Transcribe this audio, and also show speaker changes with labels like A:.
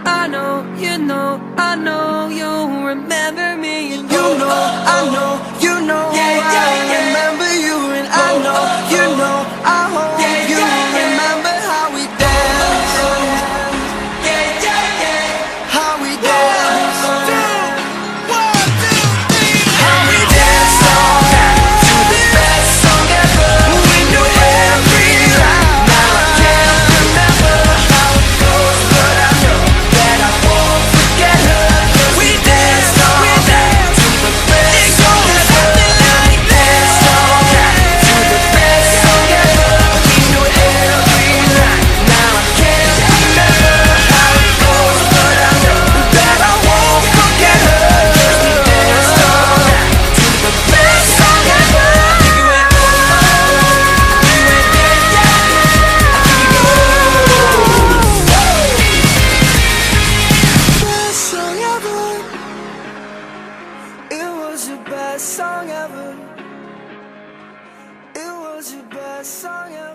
A: I know you remember me, and I know, you know, I remember you, and I know, you know, I hope you remember how we danced, how we danced, how we danced all night to the best song ever. We knew every line. Now I can't remember how it goes, but I know that I won't forget her. 'Cause we danced all night to the best song ever. We danced all night to the best song ever. We knew every line. Now I can't remember how it goes, but I know that I won't forget her. 'Cause we danced all night to the best song ever. You went oh, you went yeah, yeah. I think you best song ever. It was your best song ever. It was your best song ever.